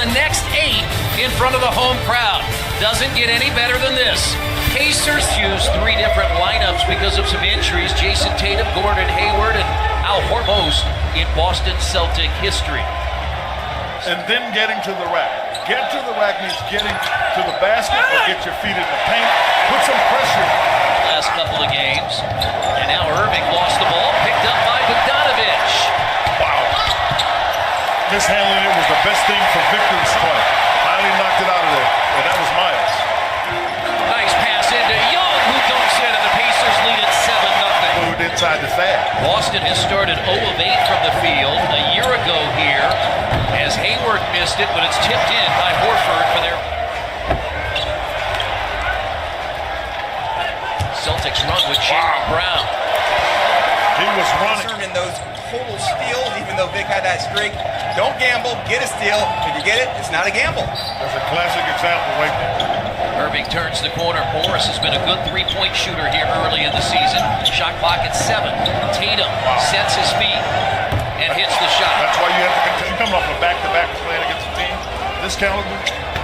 the next 8 in front of the home crowd. Doesn't get any better than this. Pacers used 3 different lineups because of some injuries. Jason Tatum, Gordon Hayward, and Al Horford in Boston Celtic history. And then getting to the rack. Get to the rack means getting to the basket or get your feet in the paint. Put some pressure. Last couple of games. And now Irving lost the ball, picked up by Bogdanovich. Wow. Mishandling it was the best thing for Victor's play. Finally knocked it out of there. And that was Miles. Nice pass into Young, who dunks in, and the Pacers lead at 7-0. Moved inside the fag. Boston has started 0 of 8 from the field a year ago here, as Hayward missed it, but it's tipped in by Horford for their Celtics run with Jaylen Brown. He was running. In those total steals, even though Vic had that streak. Don't gamble, get a steal. If you get it, it's not a gamble. That's a classic example right there. Irving turns the corner. Morris has been a good three-point shooter here early in the season. Shot clock at 7. Tatum sets his feet and hits the shot. That's why you have to continue coming off a back-to-back playing against a team this caliber.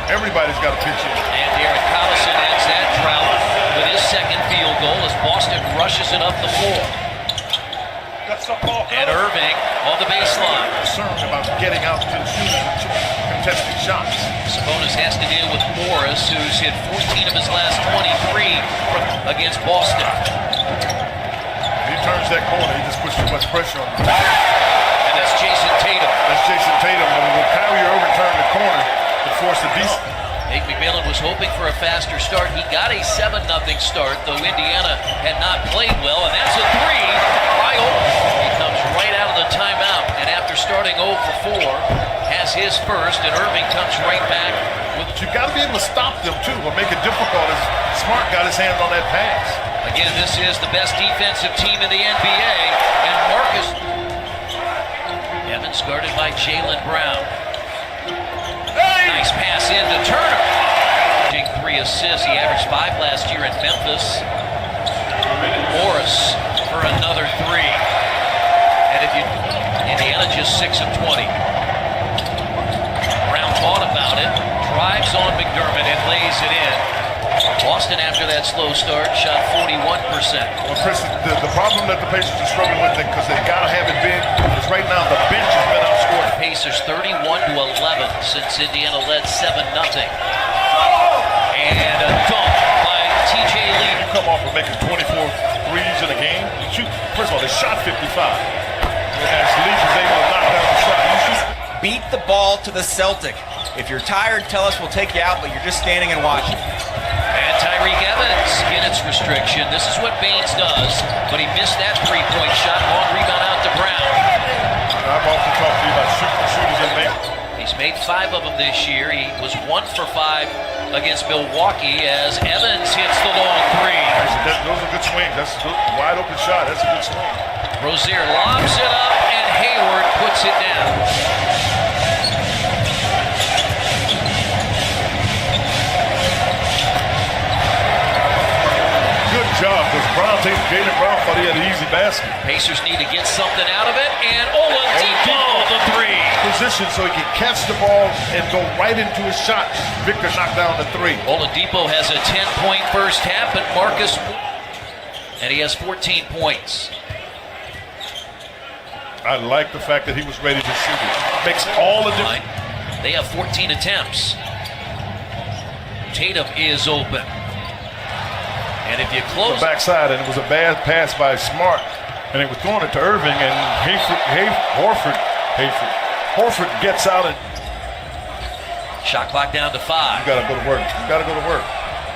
Everybody's got to pitch in. And Derek Collison ends that drought with his second field goal as Boston rushes it up the floor. And Irving on the baseline. Concerned about getting out to the shooters and contesting shots. Sabonis has to deal with Morris, who's hit 14 of his last 23 against Boston. He turns that corner, he just puts too much pressure on him. And that's Jason Tatum. That's Jason Tatum. When Kyrie Irving turned the corner to force a decent. Nate McMillan was hoping for a faster start. He got a 7-0 start, though Indiana had not played well, and that's a 3 by Olin. He comes right out of the timeout, and after starting 0 for 4, has his first, and Irving comes right back. You've got to be able to stop them, too, or make it difficult as Smart got his hands on that pass. Again, this is the best defensive team in the NBA, and Marcus Evans guarded by Jaylen Brown. Nice pass in to Turner. 3 assists. He averaged 5 last year in Memphis. Morris for another 3. And if you Indiana just 6 of 20. Brown thought about it, drives on McDermott and lays it in. Boston, after that slow start, shot 41%. Well, Chris, the problem that the Pacers are struggling with, because they got to have it big, is right now the bench has been outscored. Pacers 31-11 since Indiana led 7-0. And a dunk by T.J. Lee. You come off of making 24 threes in a game. You shoot, first of all, they shot 55. As Leaf is able to knock down the shot. Beat the ball to the Celtic. If you're tired, tell us, we'll take you out, but you're just standing and watching. And Tyreke Evans, minutes restriction. This is what Baines does, but he missed that three-point shot. Long rebound out to Brown. I've often talked to you about shooters in there. He's made 5 of them this year. He was 1 for 5 against Milwaukee as Evans hits the long 3. Those are good swings. That's a wide open shot. That's a good swing. Rozier lobs it up, and Hayward puts it down. Job, because Jaylen Brown thought he had an easy basket. Pacers need to get something out of it, and Oladipo the 3. Position so he can catch the ball and go right into his shot. Victor knocked down the 3. Oladipo has a 10-point first half, and he has 14 points. I like the fact that he was ready to shoot it. Makes all the difference. They have 14 attempts. Tatum is open. And if you close the backside, and it was a bad pass by Smart, and they were throwing it to Irving, and Horford gets out and shot clock down to 5. You got to go to work. You got to go to work.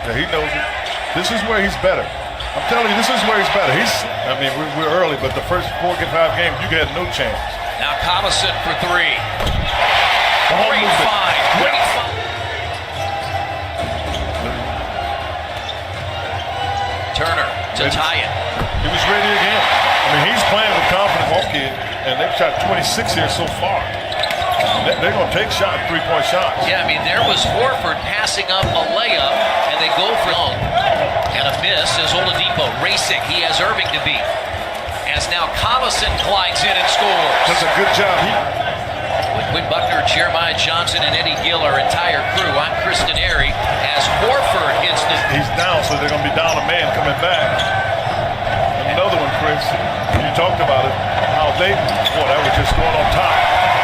Yeah, he knows it. This is where he's better. I'm telling you, this is where he's better. We're early, but the first 4 or 5 games, you had no chance. Now Collison for 3. Great find. Great find. Turner to tie it. He was ready again. He's playing with confidence, and they've shot 26 here so far. They're going to take three-point shots. Yeah, there was Horford passing up a layup, and they go for long. And a miss as Oladipo racing. He has Irving to beat. As now Collison glides in and scores. Does a good job. With Quinn Buckner, Jeremiah Johnson, and Eddie Gill, our entire crew. I'm Kristen Airy as Horford hits the... He's down, so they're going to be down a man coming back. Another one, Chris. You talked about it. How they... Boy, that was just going on top.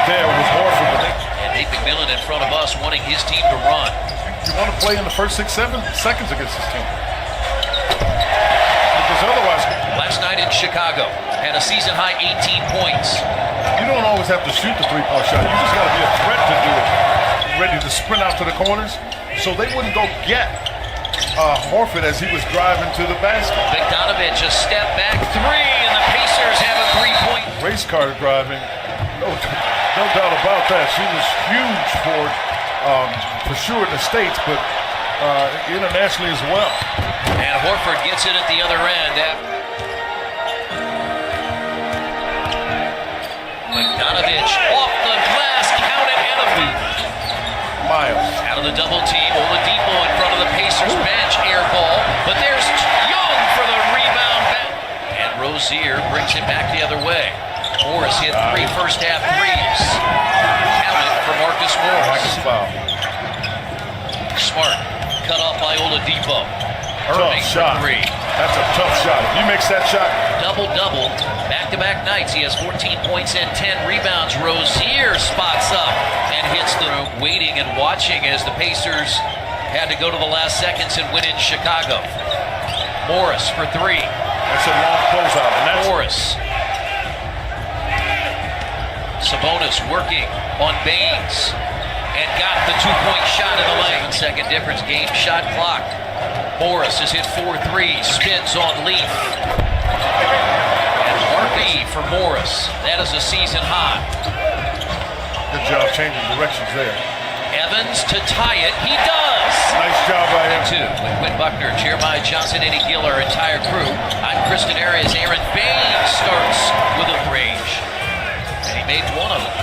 There was Horford. But and Nate McMillan in front of us wanting his team to run. you want to play in the first 6, 7 seconds against this team. Because otherwise... Last night in Chicago, had a season-high 18 points. You don't always have to shoot the three-point shot. You just got to be a threat to do it. Ready to sprint out to the corners. So they wouldn't go get Horford as he was driving to the basket. Bogdanovich a step back three, and the Pacers have a three-point. Race car driving. No doubt about that. She was huge for sure in the States, but internationally as well. And Horford gets it at the other end. Bogdanovich off the glass, count it, and a boot. Miles. Out of the double team, Oladipo in front of the Pacers bench, air ball, but there's Young for the rebound back. And Rozier brings it back the other way. Morris hit 3 first-half threes. Count it for Marcus Morris. Marcus foul. Smart, cut off by Oladipo. Tough Irving shot. for 3. That's a tough shot. If you mix that shot. Double-double, back-to-back nights. He has 14 points and 10 rebounds. Rozier spots up and hits the waiting and watching as the Pacers had to go to the last seconds and win in Chicago. Morris for 3. That's a long closeout. And that's Morris. Sabonis working on Baines and got the 2-point shot in the lane. 7-second difference, game shot clock. Morris has hit 4 threes, spins on Leaf. And RB for Morris. That is a season high. good job changing directions there. Evans to tie it. He does. Nice job by him. 2 with Quinn Buckner, Jeremiah Johnson, Eddie Gill, our entire crew. I'm Kristen Arias. Aaron Baines starts with a range. And he made one of them.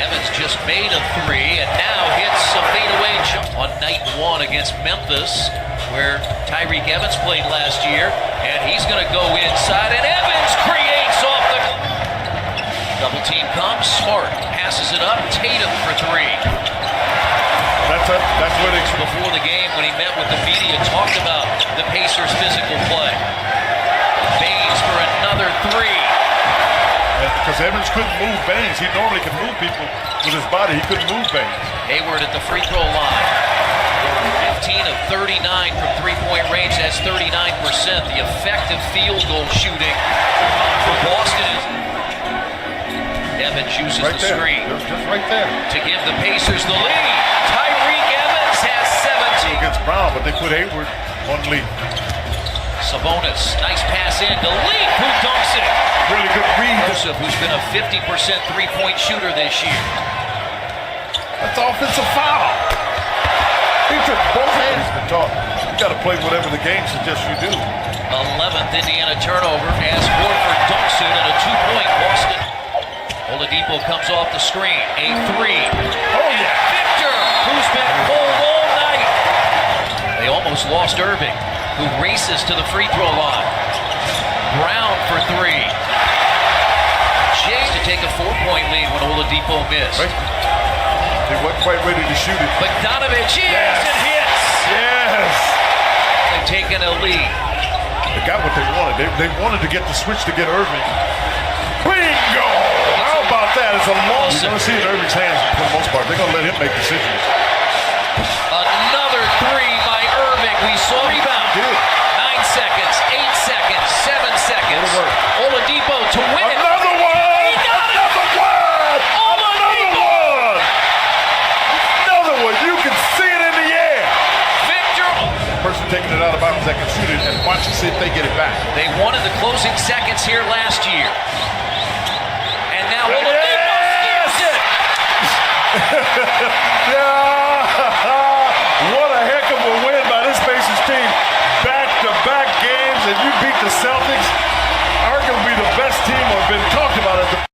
Evans just made a 3 and now hits a fadeaway jump on night 1 against Memphis, where Tyreke Evans played last year. And he's going to go inside, and Evans creates off the... Double team comes, Smart passes it up, Tatum for 3. That's what it's... Before the game, when he met with the media, talked about the Pacers' physical play. Baines for another 3. Because Evans couldn't move Baines. He normally can move people with his body. He couldn't move Baines. Hayward at the free throw line. 15 of 39 from three-point range. That's 39%. The effective field goal shooting for Boston is... Evans uses right the there. screen. Just right there. To give the Pacers the lead. Tyreke Evans has 17. Against Brown, but they put Hayward on lead. Sabonis, nice pass in to Leaf, who dunks it. Really good read. Joseph, who's been a 50% three-point shooter this year. That's offensive foul. He took both hands. He's been taught. You got to play whatever the game suggests you do. 11th Indiana turnover as Horford dunks it in a 2-point Boston. Oladipo comes off the screen. A 3. Oh, yeah. Victor, who's been cold all night. They almost lost Irving, who races to the free throw line. Brown for 3. James to take a 4-point lead when Oladipo missed. Right. He wasn't quite ready to shoot it. Bogdanovich is Yes. and hits. Yes. They've taken a lead. They got what they wanted. They wanted to get the switch to get Irving. Bingo! How about that? It's a long... You're going to see it in Irving's hands for the most part. They're going to let him make decisions. Another 3 by Irving. We saw rebound. 9 seconds, 8 seconds, 7 seconds. Oladipo to win it. Another one! He got it! Another one! Oladipo! Another one! You can see it in the air! Victor! Person taking it out of bounds that can shoot it, and watch and see if they get it back. They wanted the closing seconds here last year.